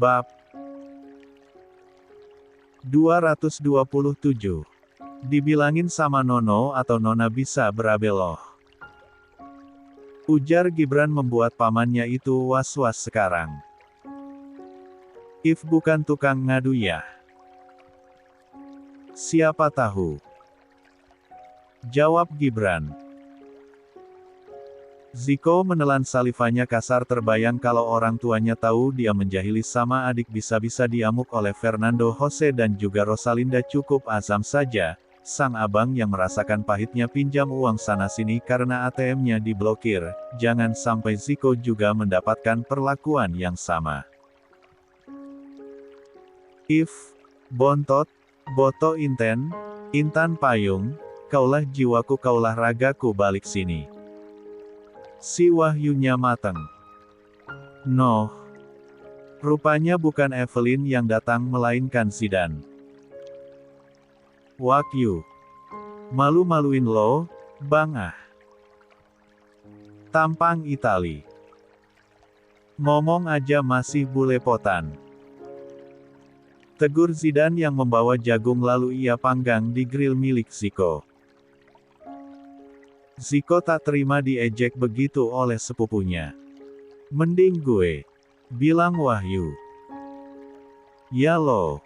Bab 227. Dibilangin sama Nono atau Nona bisa berabe loh. Ujar Gibran membuat pamannya itu was-was sekarang. If bukan tukang ngadu ya. Siapa tahu? Jawab Gibran. Ziko menelan salivanya kasar, terbayang kalau orang tuanya tahu dia menjahili sama adik bisa-bisa diamuk oleh Fernando Jose dan juga Rosalinda. Cukup azam saja, sang abang yang merasakan pahitnya pinjam uang sana-sini karena ATM-nya diblokir, jangan sampai Ziko juga mendapatkan perlakuan yang sama. If, bontot, boto intan payung, kaulah jiwaku kaulah ragaku balik sini. Si Wahyunya mateng. Noh. Rupanya bukan Evelyn yang datang melainkan Zidan. Wahyu. Malu-maluin lo, Bang ah. Tampang Itali. Ngomong aja masih bulepotan. Tegur Zidan yang membawa jagung lalu ia panggang di grill milik Ziko. Ziko tak terima diejek begitu oleh sepupunya. Mending gue, bilang Wahyu. Ya lo,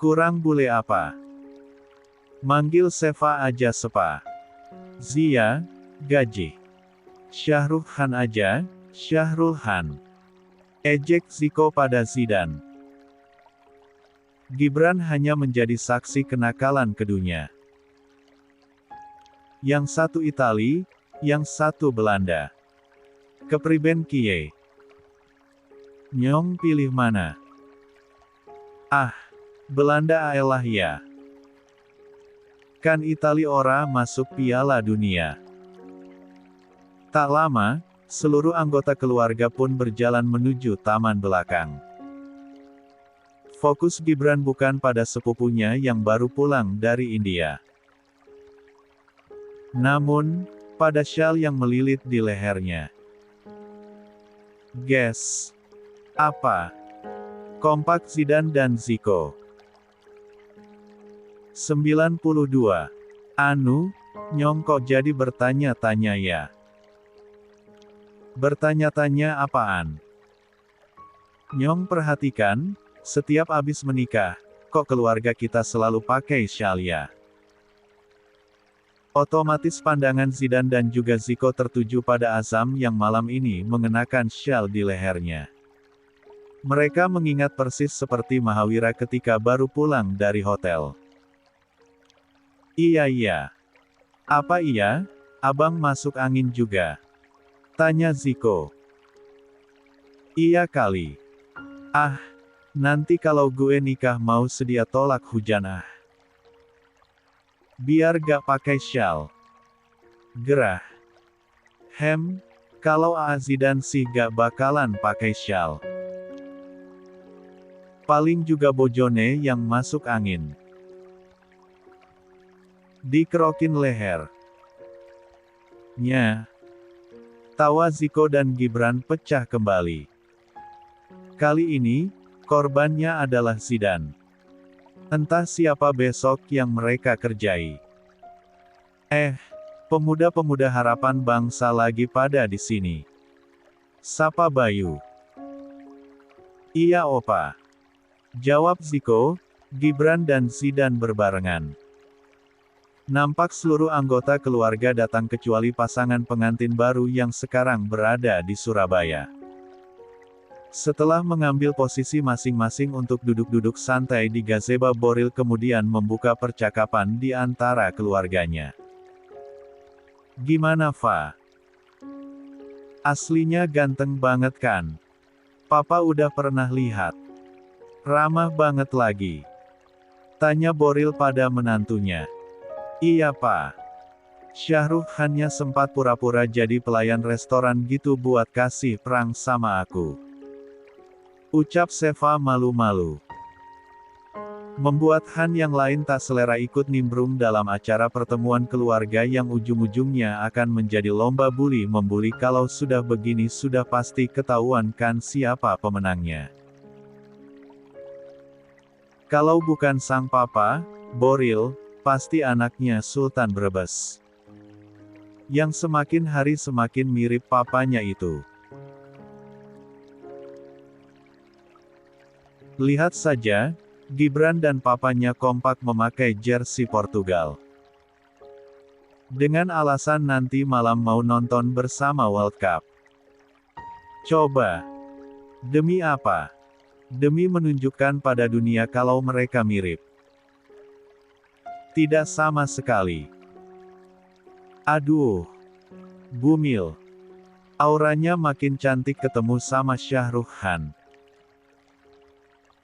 kurang bule apa? Manggil Seva aja sepa. Zia, gaji. Syahrul Khan aja, Syahrul Khan. Ejek Ziko pada Zidan. Gibran hanya menjadi saksi kenakalan keduanya. Yang satu Itali, yang satu Belanda. Kepriben kie? Nyong pilih mana? Ah, Belanda aelah ya. Kan Itali ora masuk Piala Dunia. Tak lama, seluruh anggota keluarga pun berjalan menuju taman belakang. Fokus Gibran bukan pada sepupunya yang baru pulang dari India. Namun, pada syal yang melilit di lehernya. Guess. Apa? Kompak Zidan dan Ziko. 92. Anu, Nyong kok jadi bertanya-tanya ya? Bertanya-tanya apaan? Nyong perhatikan, setiap abis menikah, kok keluarga kita selalu pakai syal ya? Otomatis pandangan Zidan dan juga Ziko tertuju pada Azam yang malam ini mengenakan syal di lehernya. Mereka mengingat persis seperti Mahawira ketika baru pulang dari hotel. Iya. Apa iya? Abang masuk angin juga? Tanya Ziko. Iya kali. Ah, nanti kalau gue nikah mau sedia tolak hujan ah. Biar gak pakai syal. Gerah. Kalau Zidan sih gak bakalan pakai syal. Paling juga bojone yang masuk angin. Dikerokin leher. Nya. Tawa Ziko dan Gibran pecah kembali. Kali ini, korbannya adalah Zidan. Entah siapa besok yang mereka kerjai. Pemuda-pemuda harapan bangsa lagi pada di sini. Sapa Bayu. Iya opa. Jawab Ziko, Gibran dan Zidan berbarengan. Nampak seluruh anggota keluarga datang kecuali pasangan pengantin baru yang sekarang berada di Surabaya. Setelah mengambil posisi masing-masing untuk duduk-duduk santai di gazebo Boril kemudian membuka percakapan di antara keluarganya. Gimana Fa? Aslinya ganteng banget kan? Papa udah pernah lihat. Ramah banget lagi. Tanya Boril pada menantunya. Iya Pak. Syahrul Khannya sempat pura-pura jadi pelayan restoran gitu buat kasih perang sama aku. Ucap Seva malu-malu. Membuat Han yang lain tak selera ikut nimbrung dalam acara pertemuan keluarga yang ujung-ujungnya akan menjadi lomba bully membuli. Kalau sudah begini sudah pasti ketahuan kan siapa pemenangnya. Kalau bukan sang papa, Boril, pasti anaknya Sultan Brebes. Yang semakin hari semakin mirip papanya itu. Lihat saja, Gibran dan papanya kompak memakai jersey Portugal. Dengan alasan nanti malam mau nonton bersama World Cup. Coba. Demi apa? Demi menunjukkan pada dunia kalau mereka mirip. Tidak sama sekali. Aduh. Bumil. Auranya makin cantik ketemu sama Shah Rukh Khan.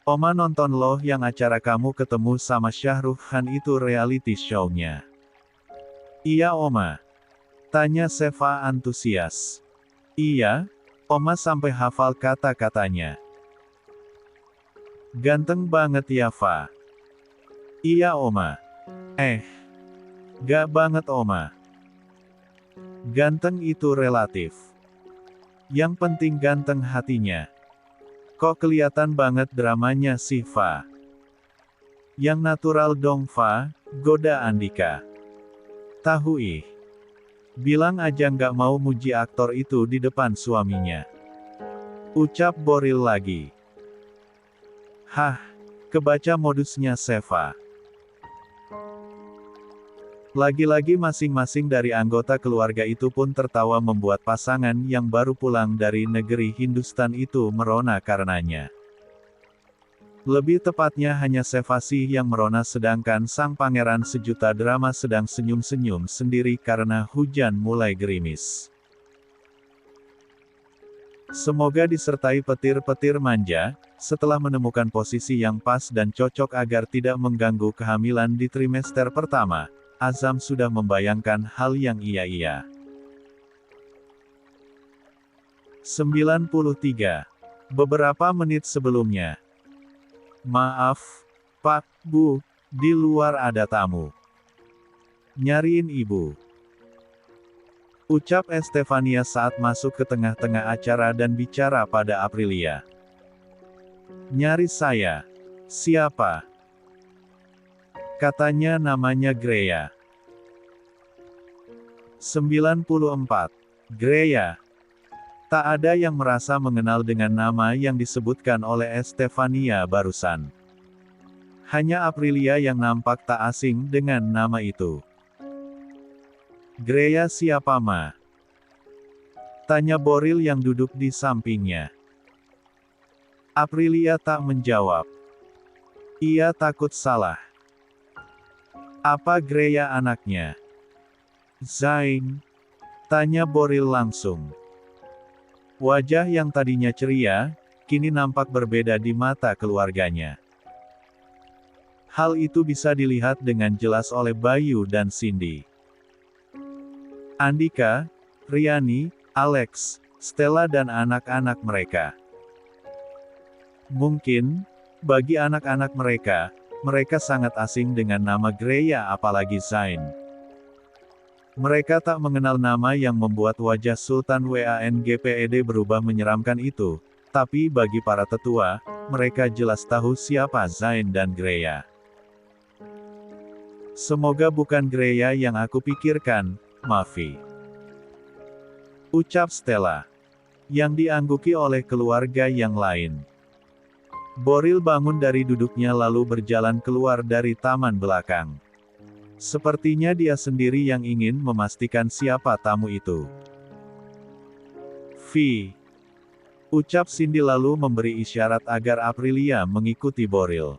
Oma nonton loh yang acara kamu ketemu sama Shah Rukh Khan itu reality show-nya. Iya Oma. Tanya Seva antusias. Iya, Oma sampai hafal kata-katanya. Ganteng banget ya Fa. Iya Oma. Gak banget Oma. Ganteng itu relatif. Yang penting ganteng hatinya. Kok kelihatan banget dramanya si Fa. Yang natural dong Fa, goda Andika. Tahu ih. Bilang aja nggak mau muji aktor itu di depan suaminya. Ucap Boril lagi. Hah, kebaca modusnya Seva. Lagi-lagi masing-masing dari anggota keluarga itu pun tertawa membuat pasangan yang baru pulang dari negeri Hindustan itu merona karenanya. Lebih tepatnya hanya Seva sih yang merona sedangkan sang pangeran sejuta drama sedang senyum-senyum sendiri karena hujan mulai gerimis. Semoga disertai petir-petir manja, setelah menemukan posisi yang pas dan cocok agar tidak mengganggu kehamilan di trimester pertama. Azam sudah membayangkan hal yang iya-iya. 93. Beberapa menit sebelumnya. Maaf, Pak, Bu, di luar ada tamu. Nyariin ibu. Ucap Estefania saat masuk ke tengah-tengah acara dan bicara pada Aprilia. Nyari saya. Siapa? Katanya namanya Greya. 94. Greya. Tak ada yang merasa mengenal dengan nama yang disebutkan oleh Estefania barusan. Hanya Aprilia yang nampak tak asing dengan nama itu. Greya siapa ma? Tanya Boril yang duduk di sampingnya. Aprilia tak menjawab. Ia takut salah. Apa Greya anaknya? Zain? Tanya Boril langsung. Wajah yang tadinya ceria, kini nampak berbeda di mata keluarganya. Hal itu bisa dilihat dengan jelas oleh Bayu dan Cindy. Andika, Riani, Alex, Stella dan anak-anak mereka. Mungkin, bagi anak-anak mereka, mereka sangat asing dengan nama Greya apalagi Zain. Mereka tak mengenal nama yang membuat wajah Sultan Wanggped berubah menyeramkan itu, tapi bagi para tetua, mereka jelas tahu siapa Zain dan Greya. Semoga bukan Greya yang aku pikirkan, Mafi. Ucap Stella. Yang diangguki oleh keluarga yang lain. Boril bangun dari duduknya lalu berjalan keluar dari taman belakang. Sepertinya dia sendiri yang ingin memastikan siapa tamu itu. Vi. Ucap Cindy lalu memberi isyarat agar Aprilia mengikuti Boril.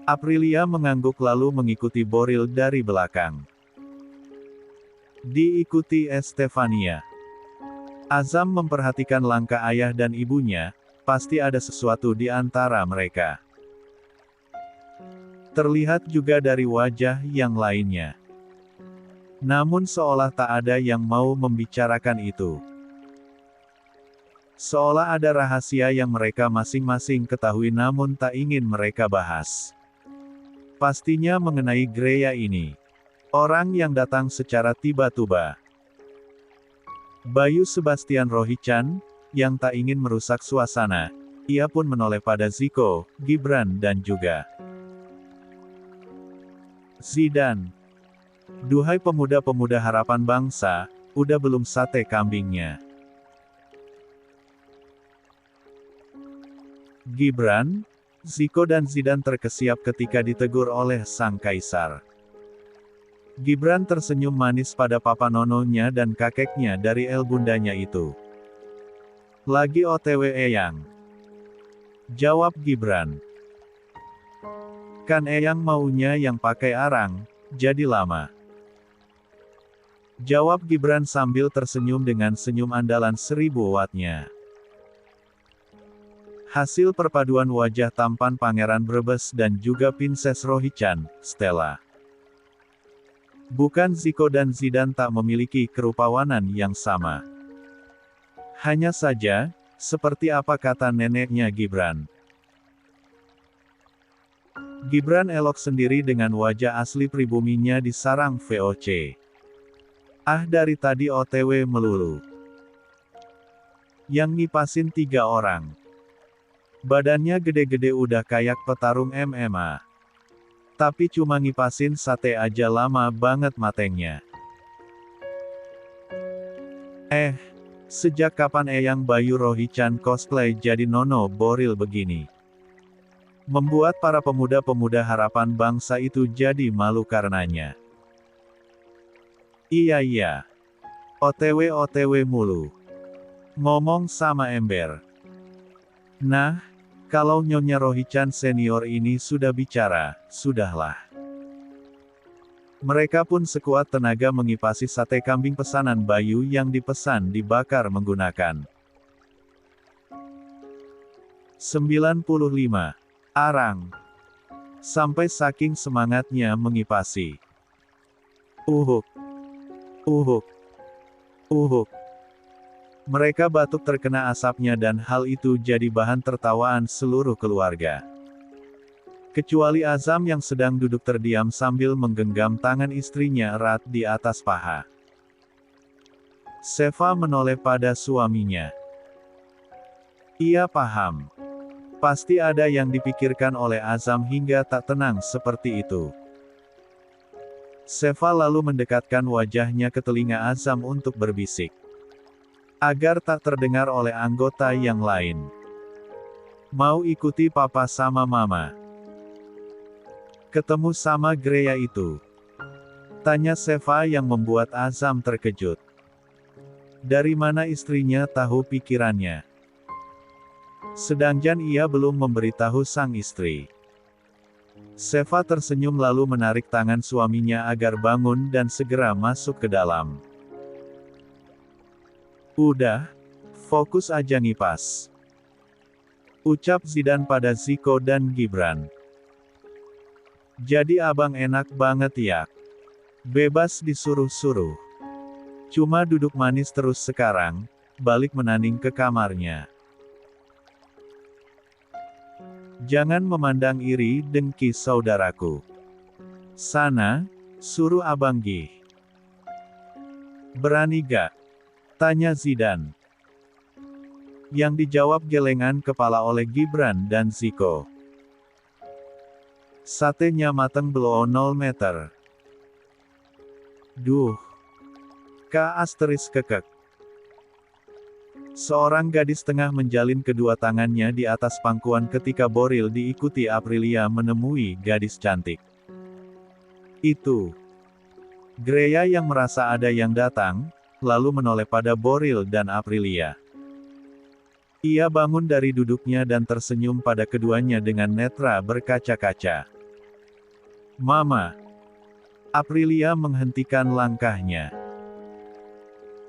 Aprilia mengangguk lalu mengikuti Boril dari belakang. Diikuti Estefania. Azam memperhatikan langkah ayah dan ibunya, pasti ada sesuatu di antara mereka. Terlihat juga dari wajah yang lainnya. Namun seolah tak ada yang mau membicarakan itu. Seolah ada rahasia yang mereka masing-masing ketahui namun tak ingin mereka bahas. Pastinya mengenai Greya ini. Orang yang datang secara tiba-tiba. Bayu Sebastian Rohichan, yang tak ingin merusak suasana, ia pun menoleh pada Ziko, Gibran dan juga Zidan. Duhai pemuda-pemuda harapan bangsa, udah belum sate kambingnya? Gibran, Zico dan Zidan terkesiap ketika ditegur oleh sang kaisar. Gibran tersenyum manis pada papa nononya dan kakeknya dari el bundanya itu. Lagi OTW Eyang? Jawab Gibran. Kan Eyang maunya yang pakai arang, jadi lama. Jawab Gibran sambil tersenyum dengan senyum andalan 1000 wattnya. Hasil perpaduan wajah tampan Pangeran Brebes dan juga Princess Rohichan, Stella. Bukan Zico dan Zidan tak memiliki kerupawanan yang sama. Hanya saja, seperti apa kata neneknya Gibran. Gibran elok sendiri dengan wajah asli pribuminya di sarang VOC. Ah, dari tadi OTW melulu. Yang ngipasin 3 orang. Badannya gede-gede udah kayak petarung MMA. Tapi cuma ngipasin sate aja lama banget matengnya. Sejak kapan Eyang Bayu Rohichan cosplay jadi Nono Boril begini? Membuat para pemuda-pemuda harapan bangsa itu jadi malu karenanya. Iya. OTW mulu. Ngomong sama ember. Nah, kalau Nyonya Rohichan senior ini sudah bicara, sudahlah. Mereka pun sekuat tenaga mengipasi sate kambing pesanan Bayu yang dipesan dibakar menggunakan 95 arang. Sampai saking semangatnya mengipasi. Uhuk. Mereka batuk terkena asapnya dan hal itu jadi bahan tertawaan seluruh keluarga. Kecuali Azam yang sedang duduk terdiam sambil menggenggam tangan istrinya erat di atas paha. Seva menoleh pada suaminya. Ia paham. Pasti ada yang dipikirkan oleh Azam hingga tak tenang seperti itu. Seva lalu mendekatkan wajahnya ke telinga Azam untuk berbisik. Agar tak terdengar oleh anggota yang lain. Mau ikuti papa sama mama? Ketemu sama Greya itu? Tanya Seva yang membuat Azam terkejut. Dari mana istrinya tahu pikirannya? Sedangkan ia belum memberitahu sang istri. Seva tersenyum lalu menarik tangan suaminya agar bangun dan segera masuk ke dalam. Udah, fokus aja ngipas. Ucap Zidan pada Zico dan Gibran. Jadi abang enak banget ya. Bebas disuruh-suruh. Cuma duduk manis terus sekarang, balik menanding ke kamarnya. Jangan memandang iri dengki saudaraku. Sana, suruh abang gih. Berani gak? Tanya Zidan. Yang dijawab gelengan kepala oleh Gibran dan Zico. Satenya mateng below 0 meter. Duh. Kekek. Seorang gadis tengah menjalin kedua tangannya di atas pangkuan ketika Boril diikuti Aprilia menemui gadis cantik. Itu. Greya yang merasa ada yang datang, lalu menoleh pada Boril dan Aprilia. Ia bangun dari duduknya dan tersenyum pada keduanya dengan netra berkaca-kaca. Mama. Aprilia menghentikan langkahnya.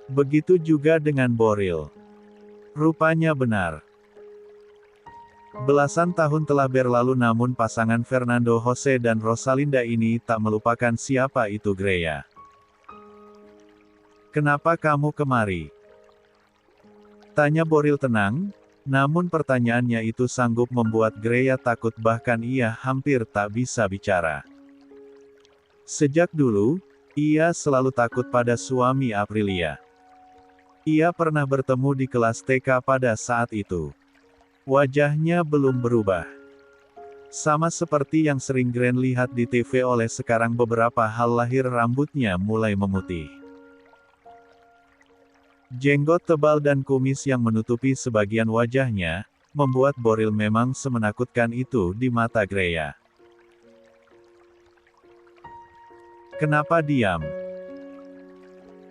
Begitu juga dengan Boril. Rupanya benar. Belasan tahun telah berlalu namun pasangan Fernando Jose dan Rosalinda ini tak melupakan siapa itu Greya. Kenapa kamu kemari? Tanya Boril tenang, namun pertanyaannya itu sanggup membuat Greya takut bahkan ia hampir tak bisa bicara. Sejak dulu, ia selalu takut pada suami Aprilia. Ia pernah bertemu di kelas TK pada saat itu. Wajahnya belum berubah. Sama seperti yang sering Grand lihat di TV oleh sekarang beberapa hal lahir rambutnya mulai memutih. Jenggot tebal dan kumis yang menutupi sebagian wajahnya, membuat Boril memang semenakutkan itu di mata Greya. Kenapa diam?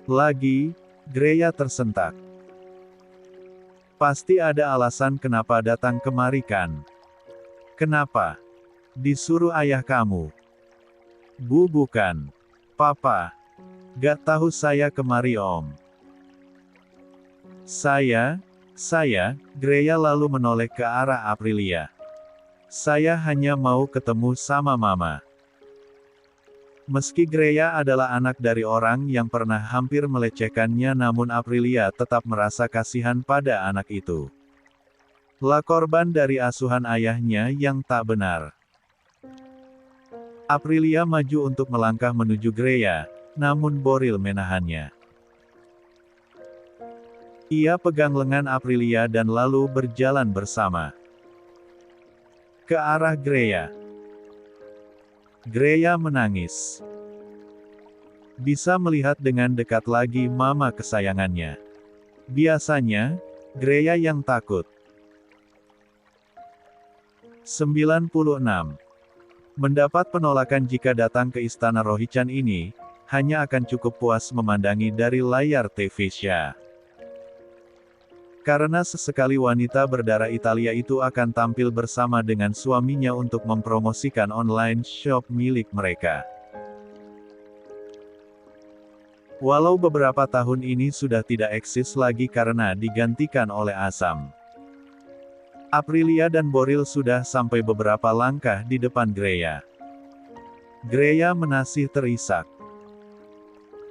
Lagi, Greya tersentak. Pasti ada alasan kenapa datang kemari kan? Kenapa? Disuruh ayah kamu? Bukan. Papa. Gak tahu saya kemari om. Saya, Greya lalu menoleh ke arah Aprilia. Saya hanya mau ketemu sama mama. Meski Greya adalah anak dari orang yang pernah hampir melecehkannya, namun Aprilia tetap merasa kasihan pada anak itu. Lah korban dari asuhan ayahnya yang tak benar. Aprilia maju untuk melangkah menuju Greya, namun Boril menahannya. Ia pegang lengan Aprilia dan lalu berjalan bersama ke arah Greya. Greya menangis. Bisa melihat dengan dekat lagi mama kesayangannya. Biasanya, Greya yang takut. 96. Mendapat penolakan jika datang ke istana Rohichan ini, hanya akan cukup puas memandangi dari layar TV-nya. Karena sesekali wanita berdarah Italia itu akan tampil bersama dengan suaminya untuk mempromosikan online shop milik mereka. Walau beberapa tahun ini sudah tidak eksis lagi karena digantikan oleh Azam. Aprilia dan Boril sudah sampai beberapa langkah di depan Greya. Greya masih terisak.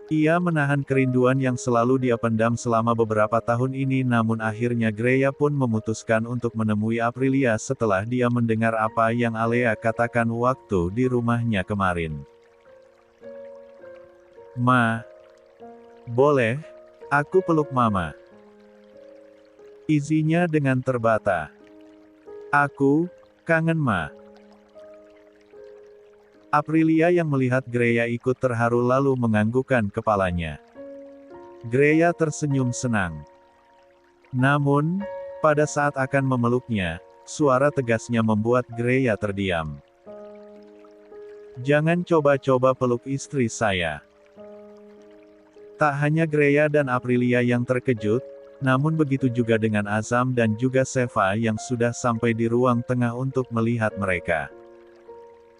Ia menahan kerinduan yang selalu dia pendam selama beberapa tahun ini, namun akhirnya Greya pun memutuskan untuk menemui Aprilia setelah dia mendengar apa yang Alea katakan waktu di rumahnya kemarin. Ma, boleh? Aku peluk mama. Izinnya dengan terbata. Aku kangen ma. Aprilia yang melihat Greya ikut terharu lalu menganggukkan kepalanya. Greya tersenyum senang. Namun, pada saat akan memeluknya, suara tegasnya membuat Greya terdiam. Jangan coba-coba peluk istri saya. Tak hanya Greya dan Aprilia yang terkejut, namun begitu juga dengan Azam dan juga Seva yang sudah sampai di ruang tengah untuk melihat mereka.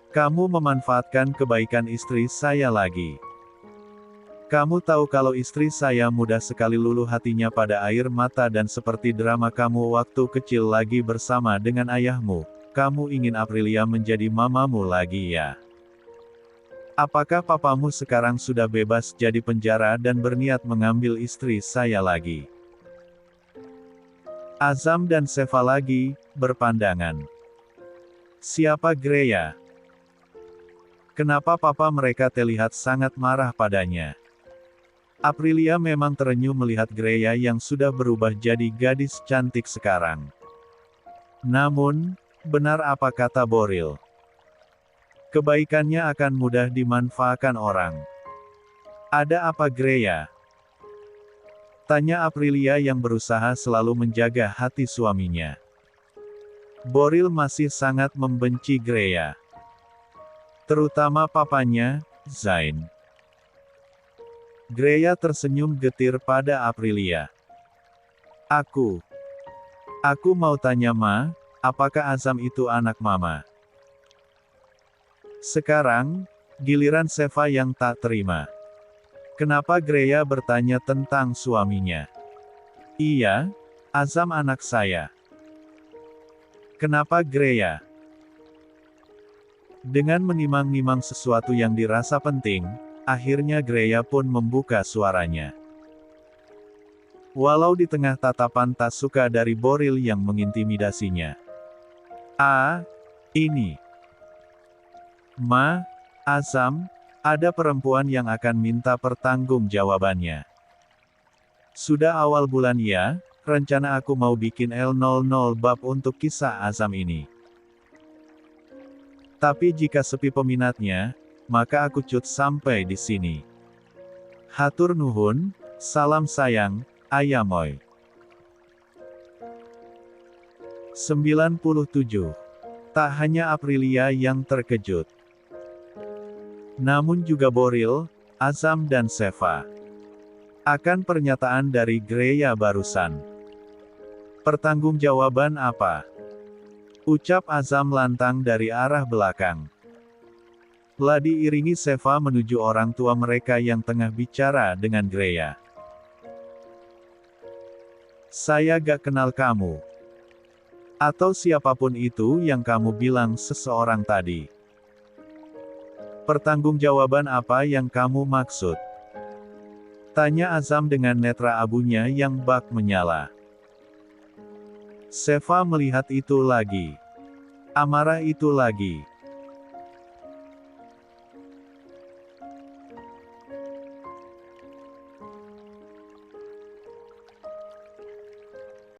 Kamu memanfaatkan kebaikan istri saya lagi. Kamu tahu kalau istri saya mudah sekali luluh hatinya pada air mata dan seperti drama kamu waktu kecil lagi bersama dengan ayahmu, kamu ingin Aprilia menjadi mamamu lagi ya? Apakah papamu sekarang sudah bebas jadi penjara dan berniat mengambil istri saya lagi? Azam dan Seva lagi berpandangan. Siapa Greya? Kenapa papa mereka terlihat sangat marah padanya? Aprilia memang terenyuh melihat Greya yang sudah berubah jadi gadis cantik sekarang. Namun, benar apa kata Boril? Kebaikannya akan mudah dimanfaatkan orang. Ada apa Greya? Tanya Aprilia yang berusaha selalu menjaga hati suaminya. Boril masih sangat membenci Greya. Terutama papanya, Zain. Greya tersenyum getir pada Aprilia. Aku mau tanya ma, apakah Azam itu anak mama? Sekarang, giliran Seva yang tak terima. Kenapa Greya bertanya tentang suaminya? Iya, Azam anak saya. Kenapa Greya? Dengan menimang-nimang sesuatu yang dirasa penting, akhirnya Greya pun membuka suaranya. Walau di tengah tatapan tak suka dari Boril yang mengintimidasinya. Ini. Ma, Azam, ada perempuan yang akan minta pertanggungjawabannya. Sudah awal bulan ya, rencana aku mau bikin L00 bab untuk kisah Azam ini. Tapi jika sepi peminatnya, maka aku cut sampai di sini. Hatur nuhun, salam sayang, Ayamoy. 97. Tak hanya Aprilia yang terkejut, namun juga Boril, Azam dan Seva. Akan pernyataan dari Greya barusan. Pertanggungjawaban apa? Ucap Azam lantang dari arah belakang. Lah diiringi Seva menuju orang tua mereka yang tengah bicara dengan Greya. Saya gak kenal kamu. Atau siapapun itu yang kamu bilang seseorang tadi. Pertanggungjawaban apa yang kamu maksud? Tanya Azam dengan netra abunya yang bak menyala. Seva melihat itu lagi. Amarah itu lagi.